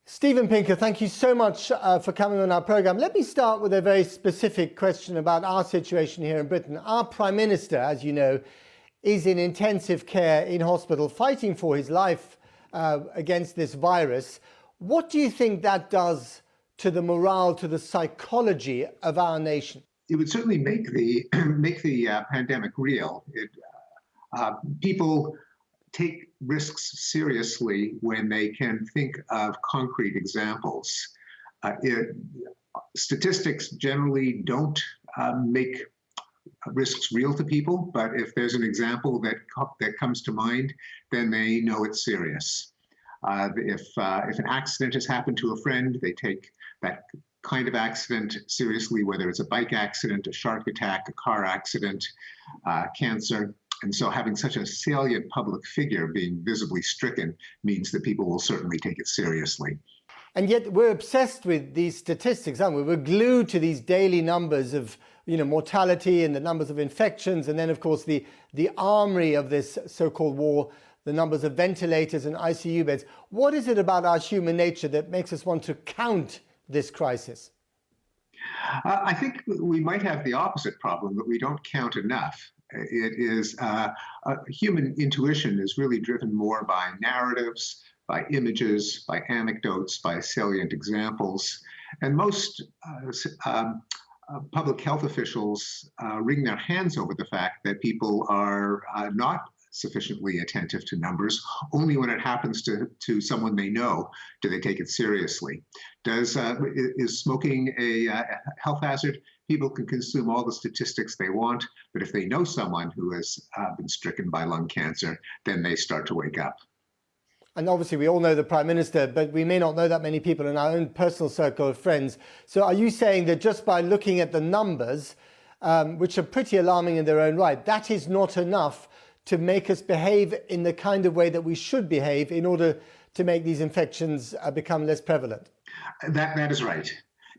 Stephen Pinker, thank you so much for coming on our programme. Let me start with a very specific question about our situation here in Britain. Our Prime Minister, as you know, is in intensive care in hospital fighting for his life against this virus. What do you think that does to the morale, to the psychology of our nation? It would certainly make the pandemic real. People take risks seriously when they can think of concrete examples. Statistics generally don't make risks real to people, but if there's an example that comes to mind, then they know it's serious. If an accident has happened to a friend, they take that kind of accident seriously, whether it's a bike accident, a shark attack, a car accident, cancer. And so having such a salient public figure being visibly stricken means that people will certainly take it seriously. And yet we're obsessed with these statistics, aren't we? We're glued to these daily numbers of mortality and the numbers of infections. And then, of course, the armory of this so-called war, the numbers of ventilators and ICU beds. What is it about our human nature that makes us want to count this crisis? I think we might have the opposite problem, that we don't count enough. It is human intuition is really driven more by narratives, by images, by anecdotes, by salient examples. And most public health officials wring their hands over the fact that people are not sufficiently attentive to numbers. Only when it happens to someone they know do they take it seriously. Is smoking a health hazard? People can consume all the statistics they want, but if they know someone who has been stricken by lung cancer, then they start to wake up. And obviously we all know the Prime Minister, but we may not know that many people in our own personal circle of friends. So are you saying that just by looking at the numbers, which are pretty alarming in their own right, that is not enough to make us behave in the kind of way that we should behave in order to make these infections become less prevalent? That is right.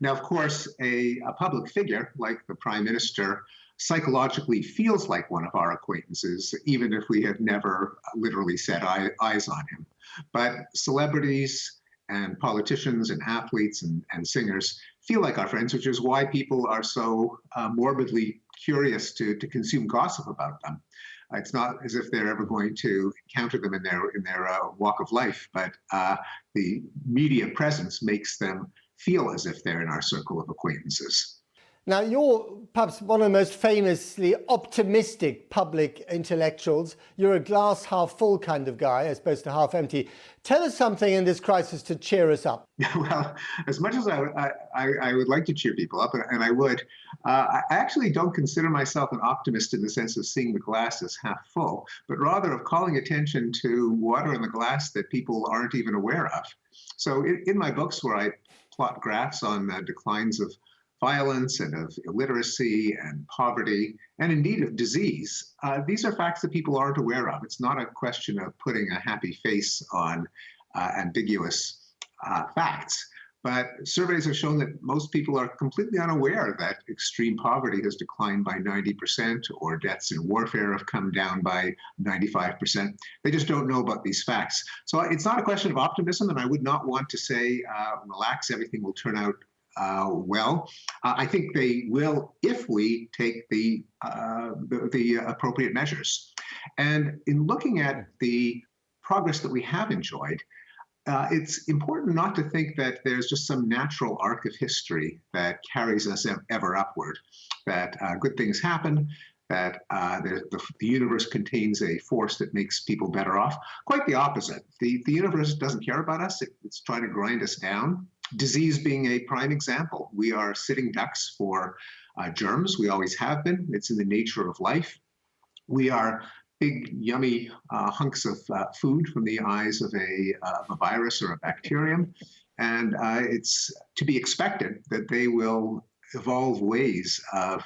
Now, of course, a public figure like the Prime Minister psychologically feels like one of our acquaintances, even if we have never literally set eyes on him. But celebrities and politicians and athletes and singers feel like our friends, which is why people are so morbidly curious to consume gossip about them. It's not as if they're ever going to encounter them in their walk of life, but the media presence makes them feel as if they're in our circle of acquaintances. Now, you're perhaps one of the most famously optimistic public intellectuals. You're a glass half full kind of guy, as opposed to half empty. Tell us something in this crisis to cheer us up. Well, as much as I would like to cheer people up, and I would, I actually don't consider myself an optimist in the sense of seeing the glass as half full, but rather of calling attention to water in the glass that people aren't even aware of. So in my books, where I plot graphs on the declines of violence and of illiteracy and poverty, and indeed of disease. These are facts that people aren't aware of. It's not a question of putting a happy face on ambiguous facts. But surveys have shown that most people are completely unaware that extreme poverty has declined by 90%, or deaths in warfare have come down by 95%. They just don't know about these facts. So it's not a question of optimism, and I would not want to say, relax, everything will turn out well. I think they will if we take the appropriate measures. And in looking at the progress that we have enjoyed, it's important not to think that there's just some natural arc of history that carries us ever upward, that good things happen, that the universe contains a force that makes people better off. Quite the opposite. The universe doesn't care about us. It's trying to grind us down. Disease being a prime example. We are sitting ducks for germs. We always have been. It's in the nature of life. We are big, yummy hunks of food from the eyes of a virus or a bacterium. And it's to be expected that they will evolve ways of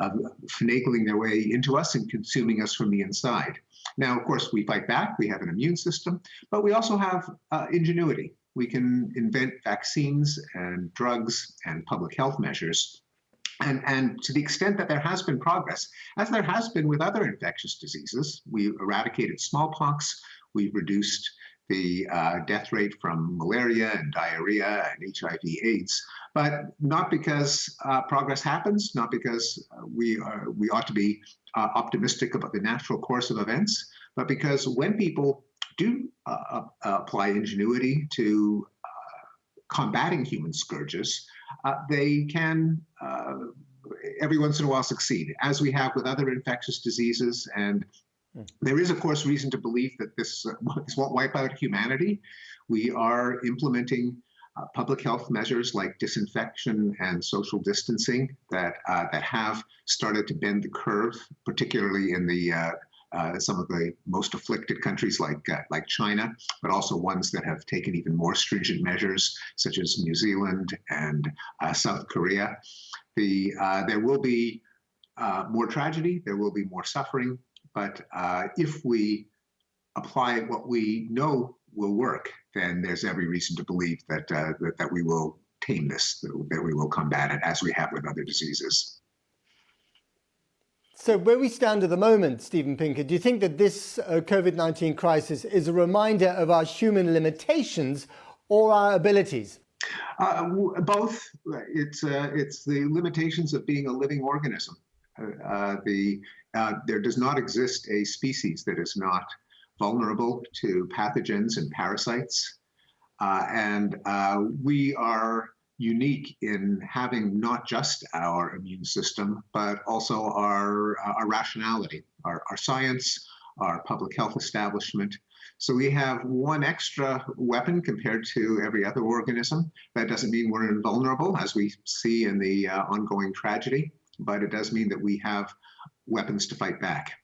finagling their way into us and consuming us from the inside. Now, of course, we fight back. We have an immune system, but we also have ingenuity. We can invent vaccines and drugs and public health measures. And to the extent that there has been progress, as there has been with other infectious diseases, we eradicated smallpox, we've reduced the death rate from malaria and diarrhea and HIV/AIDS, but not because progress happens, not because we ought to be optimistic about the natural course of events, but because when people do apply ingenuity to combating human scourges, they can every once in a while succeed, as we have with other infectious diseases. And there is, of course, reason to believe that this won't wipe out humanity. We are implementing public health measures like disinfection and social distancing that have started to bend the curve, particularly in the some of the most afflicted countries like China, but also ones that have taken even more stringent measures, such as New Zealand and South Korea. There will be more tragedy, there will be more suffering, but if we apply what we know will work, then there's every reason to believe that we will tame this, that we will combat it as we have with other diseases. So where we stand at the moment, Steven Pinker, do you think that this COVID-19 crisis is a reminder of our human limitations or our abilities? Both. It's the limitations of being a living organism. There does not exist a species that is not vulnerable to pathogens and parasites. And we are unique in having not just our immune system, but also our rationality, our science, our public health establishment. So we have one extra weapon compared to every other organism. That doesn't mean we're invulnerable, as we see in the ongoing tragedy, but it does mean that we have weapons to fight back.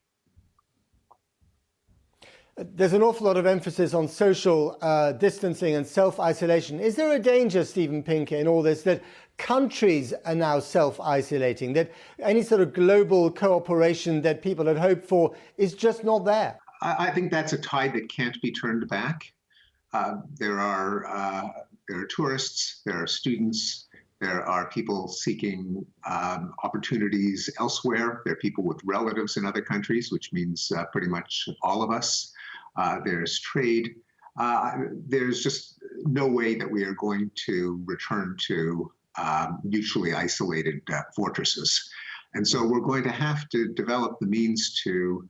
There's an awful lot of emphasis on social distancing and self-isolation. Is there a danger, Steven Pinker, in all this, that countries are now self-isolating, that any sort of global cooperation that people had hoped for is just not there? I think that's a tide that can't be turned back. There are tourists, there are students, there are people seeking opportunities elsewhere. There are people with relatives in other countries, which means pretty much all of us. There's trade. There's just no way that we are going to return to mutually isolated fortresses. And so we're going to have to develop the means to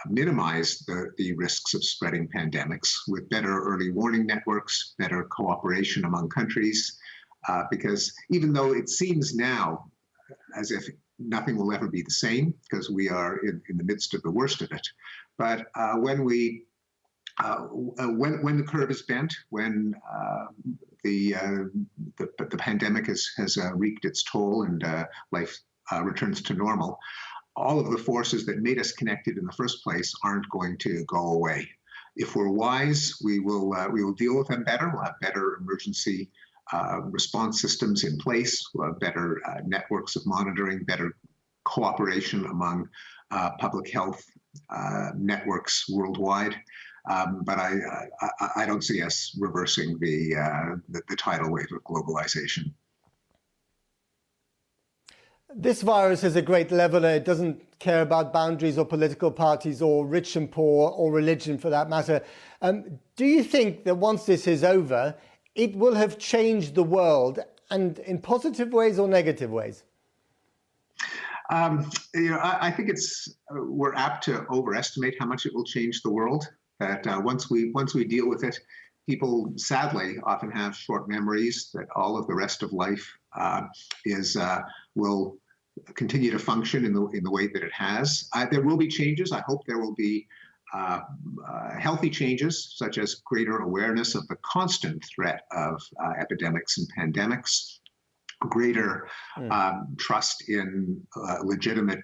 minimize the risks of spreading pandemics with better early warning networks, better cooperation among countries, because even though it seems now as if nothing will ever be the same, because we are in the midst of the worst of it, but when the curve is bent, when the pandemic has wreaked its toll and life returns to normal, all of the forces that made us connected in the first place aren't going to go away. If we're wise, we will deal with them better. We'll have better emergency response systems in place. We'll have better networks of monitoring, better cooperation among public health networks worldwide. But I don't see us reversing the tidal wave of globalization. This virus is a great leveler. It doesn't care about boundaries or political parties or rich and poor or religion for that matter. Do you think that once this is over, it will have changed the world, and in positive ways or negative ways? I think we're apt to overestimate how much it will change the world. That once we deal with it, people sadly often have short memories. That all of the rest of life will continue to function in the way that it has. There will be changes. I hope there will be healthy changes, such as greater awareness of the constant threat of epidemics and pandemics, greater trust in legitimate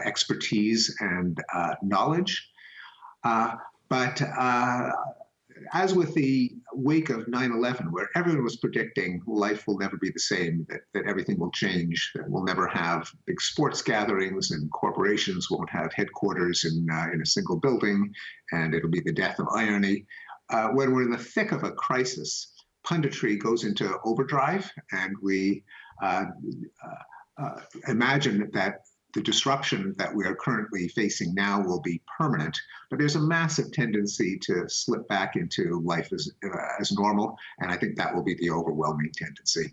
expertise and knowledge. But as with the wake of 9/11, where everyone was predicting life will never be the same, that everything will change, that we'll never have big sports gatherings and corporations won't have headquarters in a single building, and it'll be the death of irony. When we're in the thick of a crisis, punditry goes into overdrive, and we imagine that the disruption that we are currently facing now will be permanent, but there's a massive tendency to slip back into life as normal, and I think that will be the overwhelming tendency.